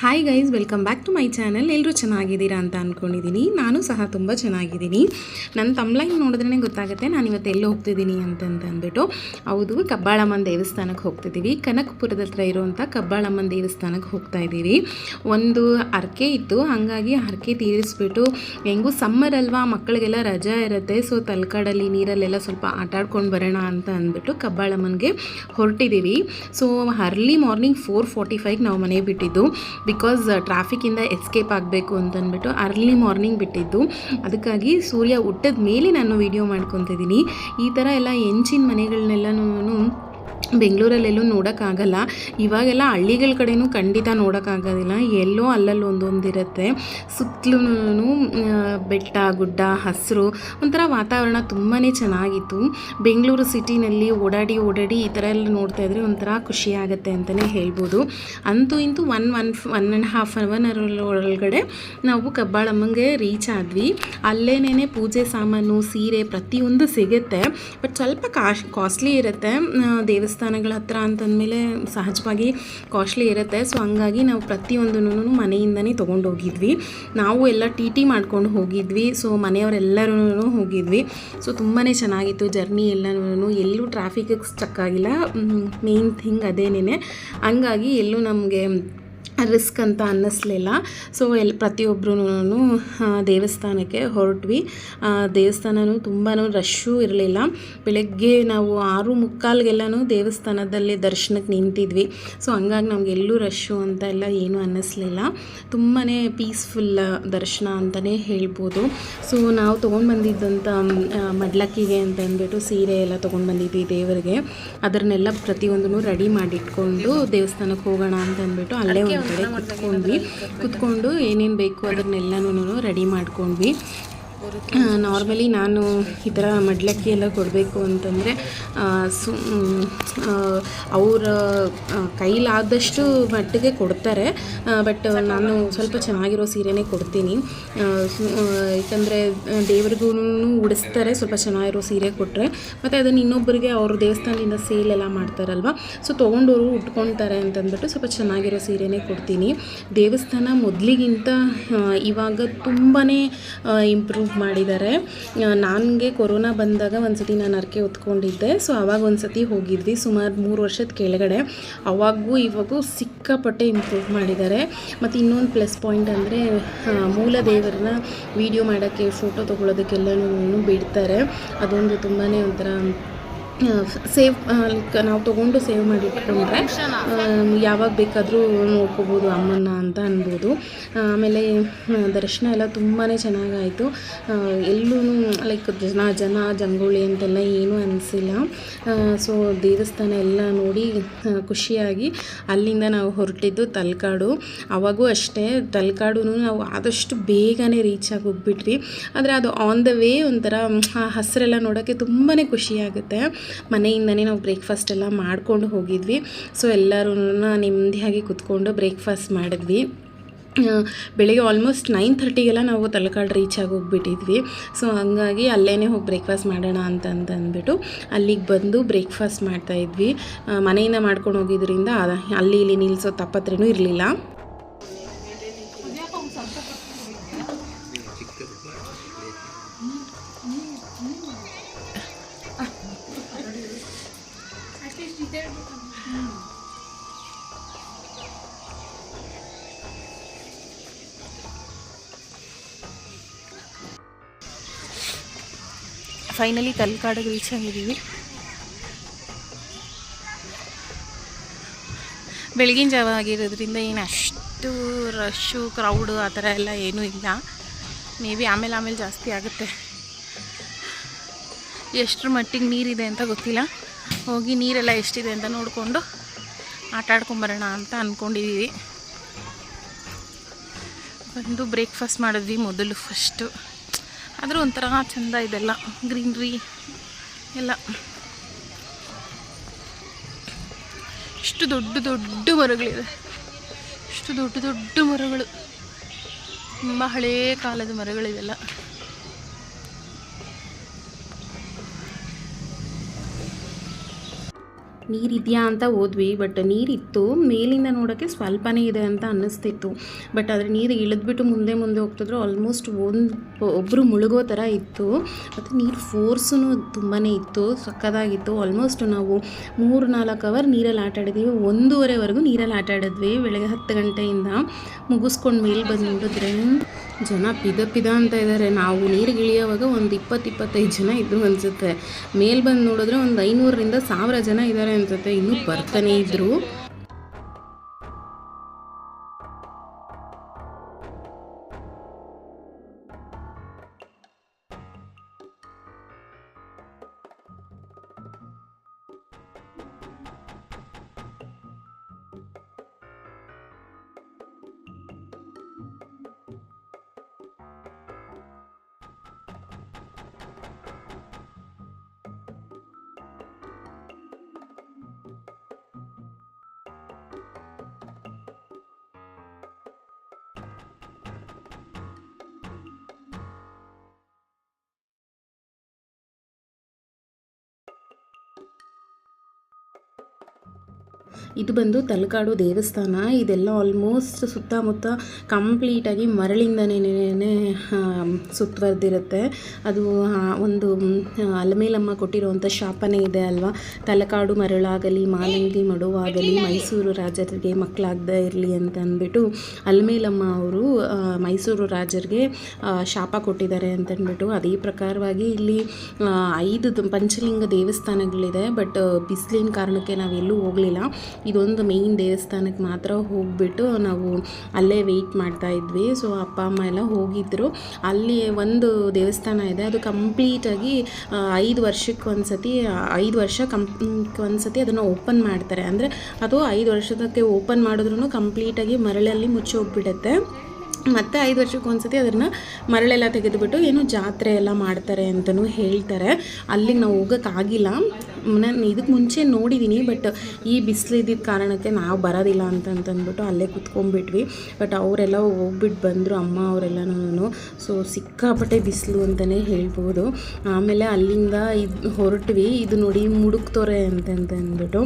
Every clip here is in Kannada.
Hi guys, welcome back to my channel. ಎಲ್ಲರೂ ಚೆನ್ನಾಗಿದ್ದೀರಾ ಅಂತ ಅಂದ್ಕೊಂಡಿದ್ದೀನಿ. ನಾನು ಸಹ ತುಂಬ ಚೆನ್ನಾಗಿದ್ದೀನಿ. ನನ್ನ ತಮ್ಲೈನ್ ನೋಡಿದ್ರೇ ಗೊತ್ತಾಗುತ್ತೆ ನಾನು ಇವತ್ತು ಎಲ್ಲಿ ಹೋಗ್ತಿದ್ದೀನಿ ಅಂದ್ಬಿಟ್ಟು. ಹೌದು, ಕಬ್ಬಾಳಮ್ಮನ ದೇವಸ್ಥಾನಕ್ಕೆ ಹೋಗ್ತಿದ್ದೀವಿ. ಕನಕಪುರದ ಹತ್ರ ಇರುವಂಥ ಕಬ್ಬಾಳಮ್ಮನ ದೇವಸ್ಥಾನಕ್ಕೆ ಹೋಗ್ತಾ ಇದ್ದೀವಿ. ಒಂದು ಹರಕೆ ಇತ್ತು, ಹಾಗಾಗಿ ಹರಕೆ ತೀರಿಸ್ಬಿಟ್ಟು ಹೆಂಗೂ ಸಮ್ಮರ್ ಅಲ್ವಾ, ಮಕ್ಕಳಿಗೆಲ್ಲ ರಜಾ ಇರುತ್ತೆ. ಸೊ ತಲಕಾಡಲ್ಲಿ ನೀರಲ್ಲೆಲ್ಲ ಸ್ವಲ್ಪ ಆಟ ಆಡ್ಕೊಂಡು ಬರೋಣ ಅಂತ ಅಂದ್ಬಿಟ್ಟು ಕಬ್ಬಾಳಮ್ಮನಿಗೆ ಹೊರಟಿದ್ದೀವಿ. ಸೊ ಅರ್ಲಿ ಮಾರ್ನಿಂಗ್ 4:45 ನಾವು ಮನೆ ಬಿಟ್ಟಿದ್ದು. ಬಿಕಾಸ್ ಟ್ರಾಫಿಕ್ಕಿಂದ ಎಸ್ಕೇಪ್ ಆಗಬೇಕು ಅಂತಂದ್ಬಿಟ್ಟು ಅರ್ಲಿ ಮಾರ್ನಿಂಗ್ ಬಿಟ್ಟಿದ್ದು. ಅದಕ್ಕಾಗಿ ಸೂರ್ಯ ಹುಟ್ಟಿದ ಮೇಲೆ ನಾನು ವೀಡಿಯೋ ಮಾಡ್ಕೊತಿದ್ದೀನಿ. ಈ ಥರ ಎಲ್ಲ ಹೆಂಚಿನ ಮನೆಗಳನ್ನೆಲ್ಲನೂ ಬೆಂಗಳೂರಲ್ಲೆಲ್ಲೂ ನೋಡೋಕ್ಕಾಗಲ್ಲ. ಇವಾಗೆಲ್ಲ ಹಳ್ಳಿಗಳ ಕಡೆಯೂ ಖಂಡಿತ ನೋಡೋಕ್ಕಾಗೋದಿಲ್ಲ. ಎಲ್ಲೋ ಅಲ್ಲಲ್ಲಿ ಒಂದೊಂದಿರುತ್ತೆ. ಸುತ್ತಲೂ ಬೆಟ್ಟ ಗುಡ್ಡ ಹಸಿರು, ಒಂಥರ ವಾತಾವರಣ ತುಂಬಾ ಚೆನ್ನಾಗಿತ್ತು. ಬೆಂಗಳೂರು ಸಿಟಿನಲ್ಲಿ ಓಡಾಡಿ ಈ ಥರ ಎಲ್ಲ ನೋಡ್ತಾ ಇದ್ರೆ ಒಂಥರ ಖುಷಿ ಆಗುತ್ತೆ ಅಂತಲೇ ಹೇಳ್ಬೋದು. ಅಂತೂ ಇಂತೂ 1.5 ಅವರ್ ಒಳಗಡೆ ನಾವು ಕಬ್ಬಾಳಮ್ಮಂಗೆ ರೀಚ್ ಆದ್ವಿ. ಅಲ್ಲೇನೇ ಪೂಜೆ ಸಾಮಾನು, ಸೀರೆ ಪ್ರತಿಯೊಂದು ಸಿಗುತ್ತೆ. ಬಟ್ ಸ್ವಲ್ಪ ಕಾಸ್ಟ್ಲಿ ಇರುತ್ತೆ. ದೇವಸ್ಥಾನಗಳ ಹತ್ರ ಅಂತಂದಮೇಲೆ ಸಹಜವಾಗಿ ಕಾಸ್ಟ್ಲಿ ಇರುತ್ತೆ. ಸೊ ಹಂಗಾಗಿ ನಾವು ಪ್ರತಿಯೊಂದೂ ಮನೆಯಿಂದನೇ ತೊಗೊಂಡೋಗಿದ್ವಿ. ನಾವು ಎಲ್ಲ ಟಿ ಮಾಡ್ಕೊಂಡು ಹೋಗಿದ್ವಿ. ಸೊ ಮನೆಯವರೆಲ್ಲರೂ ಹೋಗಿದ್ವಿ. ಸೊ ತುಂಬಾ ಚೆನ್ನಾಗಿತ್ತು ಜರ್ನಿ ಎಲ್ಲನೂ. ಎಲ್ಲೂ ಟ್ರಾಫಿಕ್ಗೆ ಸ್ಟಕ್ ಆಗಿಲ್ಲ. ಮೇನ್ ಥಿಂಗ್ ಅದೇನೇ. ಹಂಗಾಗಿ ಎಲ್ಲೂ ನಮಗೆ ರಿಸ್ಕ್ ಅಂತ ಅನ್ನಿಸ್ಲಿಲ್ಲ. ಸೊ ಪ್ರತಿಯೊಬ್ಬರೂ ದೇವಸ್ಥಾನಕ್ಕೆ ಹೊರಟ್ವಿ. ದೇವಸ್ಥಾನವೂ ತುಂಬಾ ರಶ್ಶು ಇರಲಿಲ್ಲ. ಬೆಳಗ್ಗೆ ನಾವು 6:45ಗೆಲ್ಲನೂ ದೇವಸ್ಥಾನದಲ್ಲಿ ದರ್ಶನಕ್ಕೆ ನಿಂತಿದ್ವಿ. ಸೊ ಹಂಗಾಗಿ ನಮ್ಗೆ ಎಲ್ಲೂ ರಶ್ಶು ಅಂತ ಎಲ್ಲ ಏನೂ ಅನ್ನಿಸ್ಲಿಲ್ಲ. ತುಂಬಾ ಪೀಸ್ಫುಲ್ ದರ್ಶನ ಅಂತಲೇ ಹೇಳ್ಬೋದು. ಸೊ ನಾವು ತೊಗೊಂಡು ಬಂದಿದ್ದಂಥ ಮಡ್ಲಕ್ಕಿಗೆ ಅಂತ ಅಂದ್ಬಿಟ್ಟು ಸೀರೆ ಎಲ್ಲ ತೊಗೊಂಡು ಬಂದಿದ್ವಿ ದೇವರಿಗೆ. ಅದನ್ನೆಲ್ಲ ಪ್ರತಿಯೊಂದೂ ರೆಡಿ ಮಾಡಿಟ್ಕೊಂಡು ದೇವಸ್ಥಾನಕ್ಕೆ ಹೋಗೋಣ ಅಂತ ಅಂದ್ಬಿಟ್ಟು ಅಲ್ಲೇ ಒಂದು ಕಡೆ ಕುತ್ಕೊಂಡು ಏನೇನು ಬೇಕು ಅದನ್ನೆಲ್ಲನೂ ರೆಡಿ ಮಾಡ್ಕೊಂಡ್ವಿ. ನಾರ್ಮಲಿ ನಾನು ಈ ಥರ ಮಡ್ಲಕ್ಕಿ ಎಲ್ಲ ಕೊಡಬೇಕು ಅಂತಂದರೆ ಅವರ ಕೈಲಾದಷ್ಟು ಮಟ್ಟಿಗೆ ಕೊಡ್ತಾರೆ. ಬಟ್ ನಾನು ಸ್ವಲ್ಪ ಚೆನ್ನಾಗಿರೋ ಸೀರೆನೇ ಕೊಡ್ತೀನಿ. ಯಾಕಂದರೆ ದೇವ್ರಿಗೂ ಉಡಿಸ್ತಾರೆ. ಸ್ವಲ್ಪ ಚೆನ್ನಾಗಿರೋ ಸೀರೆ ಕೊಟ್ಟರೆ ಮತ್ತು ಅದನ್ನು ಇನ್ನೊಬ್ಬರಿಗೆ ಅವರು ದೇವಸ್ಥಾನದಿಂದ ಸೇಲೆಲ್ಲ ಮಾಡ್ತಾರಲ್ವ, ಸೊ ತೊಗೊಂಡವರು ಉಟ್ಕೊತಾರೆ ಅಂತಂದ್ಬಿಟ್ಟು ಸ್ವಲ್ಪ ಚೆನ್ನಾಗಿರೋ ಸೀರೆನೇ ಕೊಡ್ತೀನಿ. ದೇವಸ್ಥಾನ ಮೊದಲಿಗಿಂತ ಇವಾಗ ತುಂಬಾ ಇಂಪ್ರೂವ್ ಮಾಡಿದ್ದಾರೆ. ನನಗೆ ಕೊರೋನಾ ಬಂದಾಗ ಒಂದು ಸತಿ ನಾನು ಹರಕೆ ಹೊತ್ಕೊಂಡಿದ್ದೆ. ಸೊ ಆವಾಗ ಒಂದು ಸತಿ ಹೋಗಿದ್ವಿ, ಸುಮಾರು 3 ವರ್ಷದ ಕೆಳಗಡೆ. ಅವಾಗೂ ಇವಾಗೂ ಸಿಕ್ಕಾಪಟ್ಟೆ ಇಂಪ್ರೂವ್ ಮಾಡಿದ್ದಾರೆ. ಮತ್ತು ಇನ್ನೊಂದು ಪ್ಲಸ್ ಪಾಯಿಂಟ್ ಅಂದರೆ ಮೂಲ ದೇವರನ್ನ ವೀಡಿಯೋ ಮಾಡೋಕ್ಕೆ, ಫೋಟೋ ತೊಗೊಳೋದಕ್ಕೆಲ್ಲನೂ ಬಿಡ್ತಾರೆ. ಅದೊಂದು ತುಂಬಾ ಒಂಥರ ಸೇವ್, ನಾವು ತೊಗೊಂಡು ಸೇವ್ ಮಾಡಿಟ್ಕೊಂಡ್ರೆ ಯಾವಾಗ ಬೇಕಾದರೂ ನೋಡ್ಕೋಬೋದು ಅಮ್ಮನ್ನ ಅಂತ ಅನ್ಬೋದು. ಆಮೇಲೆ ದರ್ಶನ ಎಲ್ಲ ತುಂಬಾ ಚೆನ್ನಾಗಾಯಿತು. ಎಲ್ಲೂ ಲೈಕ್ ಜಂಗುಳಿ ಅಂತೆಲ್ಲ ಏನೂ ಅನಿಸಿಲ್ಲ. ಸೊ ದೇವಸ್ಥಾನ ಎಲ್ಲ ನೋಡಿ ಖುಷಿಯಾಗಿ ಅಲ್ಲಿಂದ ನಾವು ಹೊರಟಿದ್ದು ತಲಕಾಡು. ಅವಾಗೂ ಅಷ್ಟೇ ತಲಕಾಡು ನಾವು ಆದಷ್ಟು ಬೇಗನೆ ರೀಚ್ ಆಗಿ ಹೋಗ್ಬಿಟ್ವಿ. ಆದರೆ ಅದು ಆನ್ ದ ವೇ ಒಂಥರ ಹಸಿರೆಲ್ಲ ನೋಡೋಕ್ಕೆ ತುಂಬಾ ಖುಷಿಯಾಗುತ್ತೆ. ಮನೆಯಿಂದನೇ ನಾವು ಬ್ರೇಕ್ಫಾಸ್ಟ್ ಎಲ್ಲ ಮಾಡ್ಕೊಂಡು ಹೋಗಿದ್ವಿ. ಸೊ ಎಲ್ಲರೂ ನೆಮ್ಮದಿಯಾಗಿ ಕೂತ್ಕೊಂಡು ಬ್ರೇಕ್ಫಾಸ್ಟ್ ಮಾಡಿದ್ವಿ. ಬೆಳಿಗ್ಗೆ ಆಲ್ಮೋಸ್ಟ್ 9:30ಗೆಲ್ಲ ನಾವು ತಲಕಾಡು ರೀಚ್ ಆಗಿ ಹೋಗ್ಬಿಟ್ಟಿದ್ವಿ. ಸೊ ಹಂಗಾಗಿ ಅಲ್ಲೇ ಹೋಗಿ ಬ್ರೇಕ್ಫಾಸ್ಟ್ ಮಾಡೋಣ ಅಂದ್ಬಿಟ್ಟು ಅಲ್ಲಿಗೆ ಬಂದು ಬ್ರೇಕ್ಫಾಸ್ಟ್ ಮಾಡ್ತಾಯಿದ್ವಿ. ಮನೆಯಿಂದ ಮಾಡ್ಕೊಂಡು ಹೋಗಿದ್ರಿಂದ ಅಲ್ಲಿ ಇಲ್ಲಿ ನಿಲ್ಲಿಸೋ ತಾಪತ್ರೆನೂ ಇರಲಿಲ್ಲ. ಫೈನಲಿ ತಲಕಾಡಿಗೆ ರೀಚ್ ಆಗಿದ್ದೀವಿ. ಬೆಳಗಿನ ಜಾವ ಆಗಿರೋದ್ರಿಂದ ಏನು ಅಷ್ಟು ರಶ್ಶು ಕ್ರೌಡು ಆ ಥರ ಎಲ್ಲ ಏನೂ ಇಲ್ಲ. ಮೇ ಬಿ ಆಮೇಲೆ ಜಾಸ್ತಿ ಆಗುತ್ತೆ. ಎಷ್ಟರ ಮಟ್ಟಿಗೆ ನೀರಿದೆ ಅಂತ ಗೊತ್ತಿಲ್ಲ. ಹೋಗಿ ನೀರೆಲ್ಲ ಎಷ್ಟಿದೆ ಅಂತ ನೋಡಿಕೊಂಡು ಆಟ ಆಡ್ಕೊಂಬರೋಣ ಅಂತ ಅಂದ್ಕೊಂಡಿದ್ದೀವಿ. ಬಂದು ಬ್ರೇಕ್ಫಾಸ್ಟ್ ಮಾಡಿದ್ವಿ ಮೊದಲು ಫಸ್ಟು. ಆದರೂ ಒಂಥರ ಚೆಂದ ಇದೆಲ್ಲ ಗ್ರೀನ್ರಿ ಎಲ್ಲ. ಇಷ್ಟು ದೊಡ್ಡ ಮರಗಳಿದೆ. ಇಷ್ಟು ದೊಡ್ಡ ಮರಗಳು, ತುಂಬ ಹಳೇ ಕಾಲದ ಮರಗಳಿವೆಲ್ಲ. ನೀರಿದೆಯಾ ಅಂತ ಹೋದ್ವಿ. ಬಟ್ ನೀರಿತ್ತು, ಮೇಲಿಂದ ನೋಡೋಕ್ಕೆ ಸ್ವಲ್ಪನೇ ಇದೆ ಅಂತ ಅನ್ನಿಸ್ತಿತ್ತು. ಬಟ್ ಆದರೆ ನೀರು ಇಳಿದ್ಬಿಟ್ಟು ಮುಂದೆ ಮುಂದೆ ಹೋಗ್ತಿದ್ರು. ಆಲ್ಮೋಸ್ಟ್ ಒಬ್ಬರು ಮುಳುಗೋ ಥರ ಇತ್ತು. ಮತ್ತು ನೀರು ಫೋರ್ಸೂ ತುಂಬಾ ಇತ್ತು, ಸಕ್ಕತ್ತಾಗಿತ್ತು. ಆಲ್ಮೋಸ್ಟ್ ನಾವು 3-4 ಅವರ್ ನೀರಲ್ಲಿ ಆಟ ಆಡಿದ್ವಿ. 1:30ವರೆಗೂ ನೀರಲ್ಲಿ ಆಟ ಆಡಿದ್ವಿ. ಬೆಳಗ್ಗೆ 10 ಗಂಟೆಯಿಂದ ಮುಗಿಸ್ಕೊಂಡು ಮೇಲೆ ಬಂದು ನೋಡಿದ್ರೆ ಜನ ಪಿದ ಅಂತ ಇದ್ದಾರೆ. ನಾವು ನೀರಿಗೆ ಇಳಿಯೋವಾಗ ಒಂದು 20-25 ಜನ ಇದ್ರು ಅನಿಸುತ್ತೆ. ಮೇಲೆ ಬಂದು ನೋಡಿದ್ರೆ ಒಂದು 500ರಿಂದ 1000 ಜನ ಇದ್ದಾರೆ ಅನ್ಸುತ್ತೆ. ಇನ್ನೂ ಬರ್ತಾನೆ ಇದ್ರು. ಇದು ಬಂದು ತಲಕಾಡು ದೇವಸ್ಥಾನ. ಇದೆಲ್ಲ ಆಲ್ಮೋಸ್ಟ್ ಸುತ್ತಮುತ್ತ ಕಂಪ್ಲೀಟಾಗಿ ಮರಳಿಂದನೇ ಸುತ್ತುವರೆದಿರುತ್ತೆ. ಅದು ಒಂದು ಅಲಮೇಲಮ್ಮ ಕೊಟ್ಟಿರುವಂಥ ಶಾಪನೇ ಇದೆ ಅಲ್ವಾ, ತಲಕಾಡು ಮರಳಾಗಲಿ ಮಾಲಂಗಿ ಮಡುವಾಗಲಿ ಮೈಸೂರು ರಾಜರಿಗೆ ಮಕ್ಕಳಾಗದೇ ಇರಲಿ ಅಂತ ಅಂದ್ಬಿಟ್ಟು ಅಲಮೇಲಮ್ಮ ಅವರು ಮೈಸೂರು ರಾಜರಿಗೆ ಶಾಪ ಕೊಟ್ಟಿದ್ದಾರೆ ಅಂತಂದ್ಬಿಟ್ಟು ಅದೇ ಪ್ರಕಾರವಾಗಿ ಇಲ್ಲಿ 5 ಪಂಚಲಿಂಗ ದೇವಸ್ಥಾನಗಳಿದೆ. ಬಟ್ ಬಿಸಿಲಿನ ಕಾರಣಕ್ಕೆ ನಾವೆಲ್ಲೂ ಹೋಗಲಿಲ್ಲ. ಇದೊಂದು ಮೇಯ್ನ್ ದೇವಸ್ಥಾನಕ್ಕೆ ಮಾತ್ರ ಹೋಗಿಬಿಟ್ಟು ನಾವು ಅಲ್ಲೇ ವೆಯ್ಟ್ ಮಾಡ್ತಾ ಇದ್ವಿ. ಸೊ ಅಪ್ಪ ಅಮ್ಮ ಎಲ್ಲ ಹೋಗಿದ್ದರು. ಅಲ್ಲಿ ಒಂದು ದೇವಸ್ಥಾನ ಇದೆ, ಅದು ಕಂಪ್ಲೀಟಾಗಿ 5 ವರ್ಷಕ್ಕೆ ಒಂದ್ಸತಿ 5 ವರ್ಷ ಒಂದ್ಸತಿ ಅದನ್ನು ಓಪನ್ ಮಾಡ್ತಾರೆ. ಅಂದರೆ ಅದು 5 ವರ್ಷದಕ್ಕೆ ಓಪನ್ ಮಾಡಿದ್ರೂ ಕಂಪ್ಲೀಟಾಗಿ ಮರಳಲ್ಲಿ ಮುಚ್ಚಿ ಹೋಗ್ಬಿಡುತ್ತೆ. ಮತ್ತು 5 ವರ್ಷಕ್ಕೆ ಒಂದ್ಸತಿ ಅದನ್ನು ಮರಳೆಲ್ಲ ತೆಗೆದುಬಿಟ್ಟು ಏನೋ ಜಾತ್ರೆ ಎಲ್ಲ ಮಾಡ್ತಾರೆ ಅಂತಲೂ ಹೇಳ್ತಾರೆ. ಅಲ್ಲಿಗೆ ನಾವು ಹೋಗೋಕ್ಕಾಗಿಲ್ಲ. ನಾನು ಇದಕ್ಕೆ ಮುಂಚೆ ನೋಡಿದ್ದೀನಿ, ಬಟ್ ಈ ಬಿಸಿಲಿದ್ದ ಕಾರಣಕ್ಕೆ ನಾವು ಬರೋದಿಲ್ಲ ಅಂತಂದ್ಬಿಟ್ಟು ಅಲ್ಲೇ ಕುತ್ಕೊಂಡ್ಬಿಟ್ವಿ. ಬಟ್ ಅವರೆಲ್ಲ ಹೋಗ್ಬಿಟ್ಟು ಬಂದರು, ಅಮ್ಮ ಅವರೆಲ್ಲನೂ. ಸೊ ಸಿಕ್ಕಾಪಟ್ಟೆ ಬಿಸಿಲು ಅಂತಲೇ ಹೇಳ್ಬೋದು. ಆಮೇಲೆ ಅಲ್ಲಿಂದ ಹೊರಟ್ವಿ. ಇದು ನೋಡಿ ಮುಡುಕ್ತೋರೆ ಅಂತಂದ್ಬಿಟ್ಟು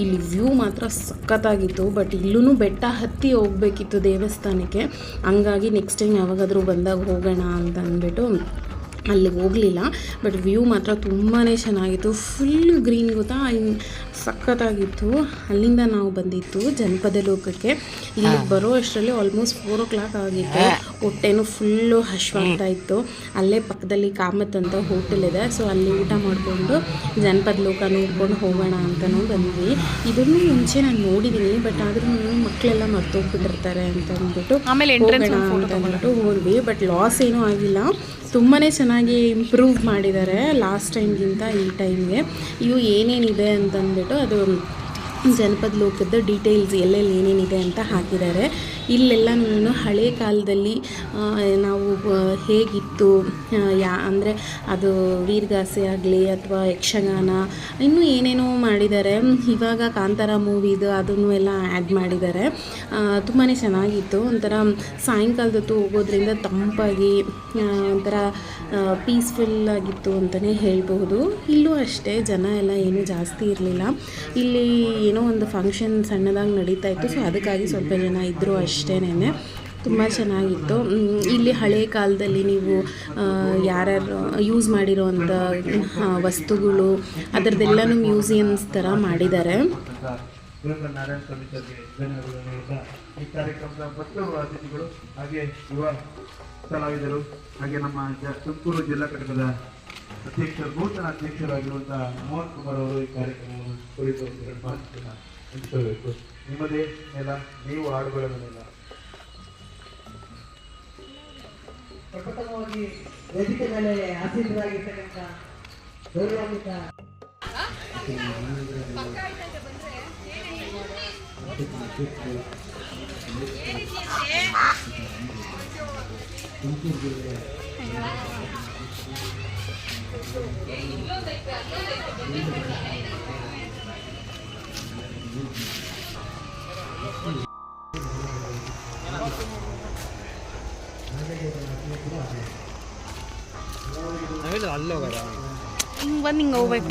ಇಲ್ಲಿ ವ್ಯೂ ಮಾತ್ರ ಸಖತ್ತಾಗಿತ್ತು. ಬಟ್ ಇಲ್ಲೂ ಬೆಟ್ಟ ಹತ್ತಿ ಹೋಗಬೇಕಿತ್ತು ದೇವಸ್ಥಾನಕ್ಕೆ. ಹಂಗಾಗಿ ನೆಕ್ಸ್ಟ್ ಟೈಮ್ ಯಾವಾಗಾದರೂ ಬಂದಾಗ ಹೋಗೋಣ ಅಂತ ಅಂದ್ಬಿಟ್ಟು ಅಲ್ಲಿಗೆ ಹೋಗಲಿಲ್ಲ. ಬಟ್ ವ್ಯೂ ಮಾತ್ರ ತುಂಬಾ ಚೆನ್ನಾಗಿತ್ತು. ಫುಲ್ ಗ್ರೀನ್ ಗೊತ್ತಾ, ಸಖತ್ತಾಗಿತ್ತು. ಅಲ್ಲಿಂದ ನಾವು ಬಂದಿತ್ತು ಜನಪದ ಲೋಕಕ್ಕೆ. ಇಲ್ಲಿಗೆ ಬರೋ ಅಷ್ಟರಲ್ಲಿ ಆಲ್ಮೋಸ್ಟ್ 4 o'clock ಆಗಿತ್ತು. ಹೊಟ್ಟೆನೂ ಫುಲ್ಲು ಹಶ್ವಾಗ್ತಾ ಇತ್ತು. ಅಲ್ಲೇ ಪಕ್ಕದಲ್ಲಿ ಕಾಮತ್ ಅಂತ ಹೋಟೆಲ್ ಇದೆ. ಸೊ ಅಲ್ಲಿ ಊಟ ಮಾಡಿಕೊಂಡು ಜನಪದ ಲೋಕ ನೋಡ್ಕೊಂಡು ಹೋಗೋಣ ಅಂತಲೂ ಬಂದ್ವಿ. ಇದನ್ನು ಮುಂಚೆ ನಾನು ನೋಡಿದ್ದೀನಿ, ಬಟ್ ಆದ್ರೂ ಮಕ್ಕಳೆಲ್ಲ ಮರ್ತೋಗ್ಬಿಟ್ಟಿರ್ತಾರೆ ಅಂತ ಅಂದ್ಬಿಟ್ಟು ಹೋದ್ವಿ. ಬಟ್ ಲಾಸ್ ಏನೂ ಆಗಿಲ್ಲ, ತುಂಬಾ ಚೆನ್ನಾಗಿ ಇಂಪ್ರೂವ್ ಮಾಡಿದ್ದಾರೆ ಲಾಸ್ಟ್ ಟೈಮ್ಗಿಂತ ಈ ಟೈಮ್ಗೆ. ಇವು ಏನೇನಿದೆ ಅಂತಂದ್ಬಿಟ್ಟು ಅದು ಜನಪದ ಲೋಕದ ಡೀಟೇಲ್ಸ್ ಎಲ್ಲೆಲ್ಲಿ ಏನೇನಿದೆ ಅಂತ ಹಾಕಿದ್ದಾರೆ. ಇಲ್ಲೆಲ್ಲನೂ ಹಳೆ ಕಾಲದಲ್ಲಿ ನಾವು ಹೇಗಿತ್ತು ಅಂದರೆ ಅದು ವೀರಗಾಸೆ ಆಗಲಿ ಅಥವಾ ಯಕ್ಷಗಾನ ಇನ್ನೂ ಏನೇನೋ ಮಾಡಿದ್ದಾರೆ. ಇವಾಗ ಕಾಂತಾರ ಮೂವಿದು ಅದನ್ನು ಎಲ್ಲ ಆ್ಯಡ್ ಮಾಡಿದ್ದಾರೆ. ತುಂಬಾ ಚೆನ್ನಾಗಿತ್ತು. ಒಂಥರ ಸಾಯಂಕಾಲದೊತ್ತು ಹೋಗೋದ್ರಿಂದ ತಂಪಾಗಿ ಒಂಥರ ಪೀಸ್ಫುಲ್ ಆಗಿತ್ತು ಅಂತಲೇ ಹೇಳ್ಬಹುದು. ಇಲ್ಲೂ ಅಷ್ಟೇ ಜನ ಎಲ್ಲ ಏನೂ ಜಾಸ್ತಿ ಇರಲಿಲ್ಲ. ಇಲ್ಲಿ ಏನೋ ಒಂದು ಫಂಕ್ಷನ್ ಸಣ್ಣದಾಗಿ ನಡೀತಾ ಇತ್ತು. ಸೊ ಅದಕ್ಕಾಗಿ ಸ್ವಲ್ಪ ಜನ ಇದ್ದರು ಅಷ್ಟೇನೆ. ತುಂಬ ಚೆನ್ನಾಗಿತ್ತು. ಇಲ್ಲಿ ಹಳೆ ಕಾಲದಲ್ಲಿ ನೀವು ಯಾರ್ಯಾರು ಯೂಸ್ ಮಾಡಿರೋವಂಥ ವಸ್ತುಗಳು ಅದರದ್ದೆಲ್ಲನೂ ಮ್ಯೂಸಿಯಮ್ಸ್ ಥರ ಮಾಡಿದ್ದಾರೆ. ನಾರಾಯಣ ಸ್ವಾಮಿ ಸರ್ಗೆ ಧನ್ಯವಾದಗಳು. ಈ ಕಾರ್ಯಕ್ರಮದ ಮಕ್ಕಳು ಅತಿಥಿಗಳು ಹಾಗೆ ಯುವ ಕಲಾವಿದರು ಹಾಗೆ ನಮ್ಮ ತುಮಕೂರು ಜಿಲ್ಲಾ ಘಟಕದ ಅಧ್ಯಕ್ಷರು ನೂತನ ಅಧ್ಯಕ್ಷರಾಗಿರುವಂತಹ ಮೋಹನ್ ಕುಮಾರ್ ಅವರು ಈ ಕಾರ್ಯಕ್ರಮವನ್ನು ಕುರಿತು ಮಾತುಗಳನ್ನು ಹಂಚಿಕೊಳ್ಳಬೇಕು. ನಿಮ್ಮದೇ ನೆಲ, ನೀವು ಹಾಡುಗಳ ನೆಲ. ಪ್ರಪ್ರಥಮವಾಗಿ ವೇದಿಕೆ ಮೇಲೆ ಆಸೀನರಾಗಿರ್ತಕ್ಕಂಥ ಗೌರವಾನ್ವಿತ ಹಿಂಗೆ ಬಂದು ಹಿಂಗೆ ಹೋಗ್ಬೇಕು.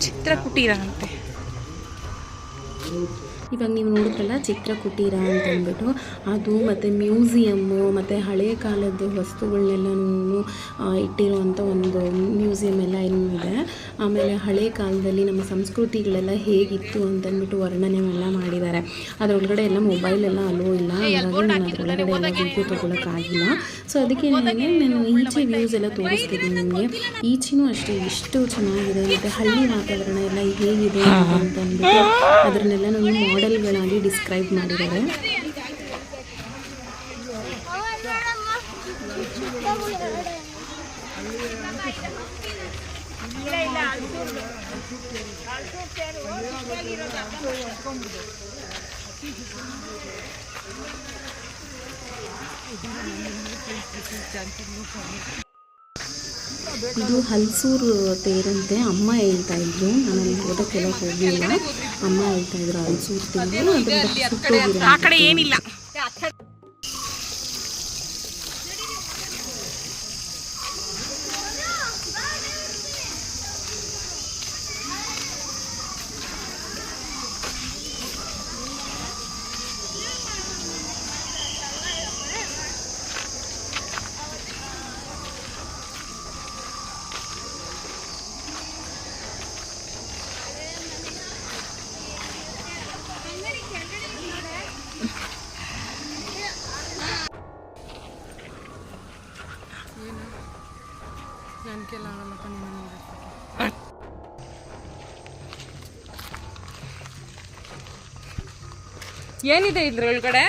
ಚಿತ್ರಕುಟೀರ ಅಂತೆ. ಇವಾಗ ನೀವು ನೋಡಿದ್ರಲ್ಲ ಚಿತ್ರಕುಟೀರ ಅಂತ ಅಂದ್ಬಿಟ್ಟು, ಅದು ಮತ್ತು ಮ್ಯೂಸಿಯಮ್ಮು ಮತ್ತು ಹಳೆಯ ಕಾಲದ ವಸ್ತುಗಳನ್ನೆಲ್ಲನೂ ಇಟ್ಟಿರುವಂಥ ಒಂದು ಮ್ಯೂಸಿಯಮ್ ಎಲ್ಲ ಇನ್ನೂ ಇದೆ. ಆಮೇಲೆ ಹಳೆಯ ಕಾಲದಲ್ಲಿ ನಮ್ಮ ಸಂಸ್ಕೃತಿಗಳೆಲ್ಲ ಹೇಗಿತ್ತು ಅಂತಂದ್ಬಿಟ್ಟು ವರ್ಣನೆ ಎಲ್ಲ ಮಾಡಿದ್ದಾರೆ. ಅದರೊಳಗಡೆ ಎಲ್ಲ ಮೊಬೈಲ್ ಎಲ್ಲ ಅಲೋ ಇಲ್ಲ, ಹಾಗಾಗಿ ನಾನು ಅದರೊಳಗಡೆ ಎಲ್ಲ ವೀಡಿಯೋ ತೊಗೊಳಕ್ಕಾಗಿಲ್ಲ. ಸೊ ಅದಕ್ಕೆ ನಾನು ಈಚೆ ವ್ಯೂಸ್ ಎಲ್ಲ ತೋರಿಸ್ತಿದ್ದೀನಿ ನಿಮಗೆ. ಈಚಿನೂ ಅಷ್ಟೇ ಎಷ್ಟು ಚೆನ್ನಾಗಿದೆ, ಮತ್ತು ಹಳ್ಳಿ ವಾತಾವರಣ ಎಲ್ಲ ಹೇಗಿದೆ ಅಂತಂದ್ಬಿಟ್ಟು ಅದನ್ನೆಲ್ಲ ನಾನು ಮಾಡೆಲ್ಗಳಾಗಿ ಡಿಸ್ಕ್ರೈಬ್ ಮಾಡಿದ್ದಾರೆ. ಇದು ಹಲಸೂರು ತೇರಂತೆ ಅಮ್ಮ ಹೇಳ್ತಾ ಇದ್ರು. ನಾನು ಅಲ್ಲಿ ಓದಕ್ಕೆಲ್ಲ ಹೋಗಲಿಲ್ಲ. ಅಮ್ಮ ಹೇಳ್ತಾ ಇದ್ರು ಹಲಸೂರು ತೇರು ಅದರಿಂದ ಸುಟ್ಟೋಗಿರೋ ಏನಿಲ್ಲ. ಏನಿದೆ ಇದ್ರೊಳಗಡೆ?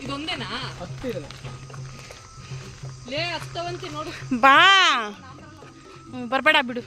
ಇದೊಂದೇನಾ? ಲೇ ಹತ್ತವಂತಿ ನೋಡು. ಬಾ ಬರಬೇಡ ಬಿಡು.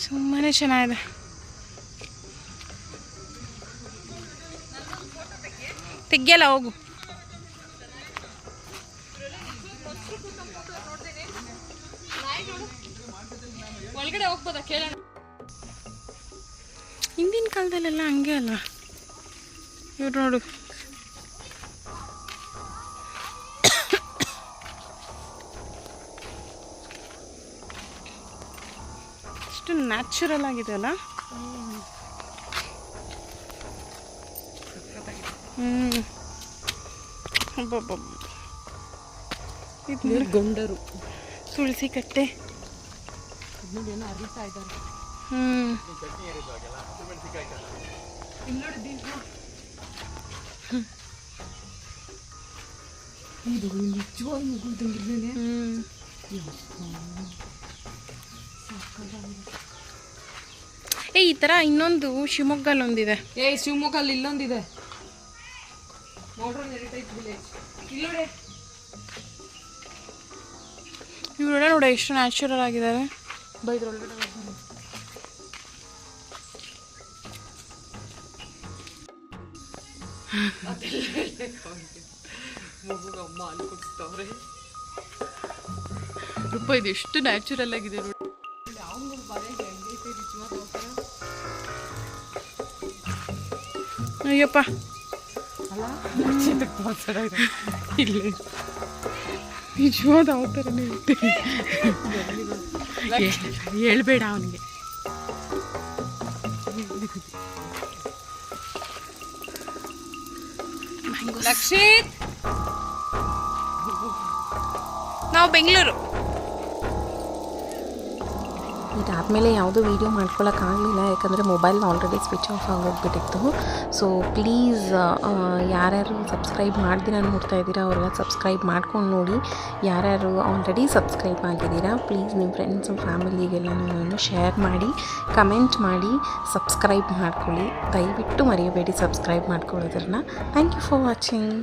ಸುಮ್ಮನೆ ಚೆನ್ನಾಗಿದೆ. ತೆಗಿಯಲ್ಲ ಹೋಗು. ಒಳಗಡೆ ಹೋಗ್ಬೋದಾ ಕೇಳೋಣ? ಹಿಂದಿನ ಕಾಲದಲ್ಲೆಲ್ಲ ಹಂಗೆ ಅಲ್ಲ. ಇವ್ರು ನೋಡು, ಎಷ್ಟು ನ್ಯಾಚುರಲ್ ಆಗಿದೆ ಅಲ್ಲ. ಇದು ಗೊಂಡರು ತುಳಸಿ ಕಟ್ಟೆ. ಏನೋ ಅರಿತಾ ಇದ್ದಾರೆ. ಇದು ನಿಜವಾಗಿ ಮುಗಿದಂಗಿದ್ದೇನೆ. ಈ ಥರ ಇನ್ನೊಂದು ಶಿವಮೊಗ್ಗಲ್ಲಿ ಒಂದಿದೆ. ಶಿವಮೊಗ್ಗಲ್ಲಿ ಇಲ್ಲೊಂದಿದೆ. ಮಾಡ್ರನ್ ಹೆರಿಟೇಜ್ ವಿಲೇಜ್ ಇಲ್ಲೋಡೆ. ಇವರೆಲ್ಲ ನೋಡಿ ಎಷ್ಟು ನ್ಯಾಚುರಲ್ ಆಗಿದ್ದಾರೆ. ಬೈದ್ರೊಳಗಡೆ ಮಗುಗ ಅಮ್ಮ ಅಲ್ಲಿ ಕೊಡ್ತವ್ರೆ. ರೂಪ ಇದು ಎಷ್ಟು ನ್ಯಾಚುರಲ್ ಆಗಿದೆ ನೋಡಿ. ಅಯ್ಯಪ್ಪ ಇಲ್ಲೇ ನಿಜವಾದ ಯಾವ ಥರನೇ ಇರುತ್ತೆ. ಹೇಳ್ಬೇಡ ಅವನಿಗೆ. ಲಕ್ಷಿತ್, ನಾವು ಬೆಂಗಳೂರು. ಇದಾದಮೇಲೆ ಯಾವುದೂ ವೀಡಿಯೋ ಮಾಡ್ಕೊಳ್ಳೋಕ್ಕಾಗಲಿಲ್ಲ, ಯಾಕಂದರೆ ಮೊಬೈಲ್ ಆಲ್ರೆಡಿ ಸ್ವಿಚ್ ಆಫ್ ಆಗೋಗ್ಬಿಟ್ಟಿತ್ತು. ಸೊ ಪ್ಲೀಸ್ ಯಾರ್ಯಾರು ಸಬ್ಸ್ಕ್ರೈಬ್ ಮಾಡ್ದಿರ ನೋಡ್ತಾ ಇದ್ದೀರಾ ಅವರೆಲ್ಲ ಸಬ್ಸ್ಕ್ರೈಬ್ ಮಾಡ್ಕೊಂಡು ನೋಡಿ. ಯಾರ್ಯಾರು ಆಲ್ರೆಡಿ ಸಬ್ಸ್ಕ್ರೈಬ್ ಆಗಿದ್ದೀರಾ ಪ್ಲೀಸ್ ನಿಮ್ಮ ಫ್ರೆಂಡ್ಸು ಫ್ಯಾಮಿಲಿಗೆಲ್ಲನೂ ಶೇರ್ ಮಾಡಿ, ಕಮೆಂಟ್ ಮಾಡಿ, ಸಬ್ಸ್ಕ್ರೈಬ್ ಮಾಡ್ಕೊಳ್ಳಿ. ದಯವಿಟ್ಟು ಮರೆಯಬೇಡಿ ಸಬ್ಸ್ಕ್ರೈಬ್ ಮಾಡ್ಕೊಳ್ಳೋದ್ರನ್ನ. Thank you for watching.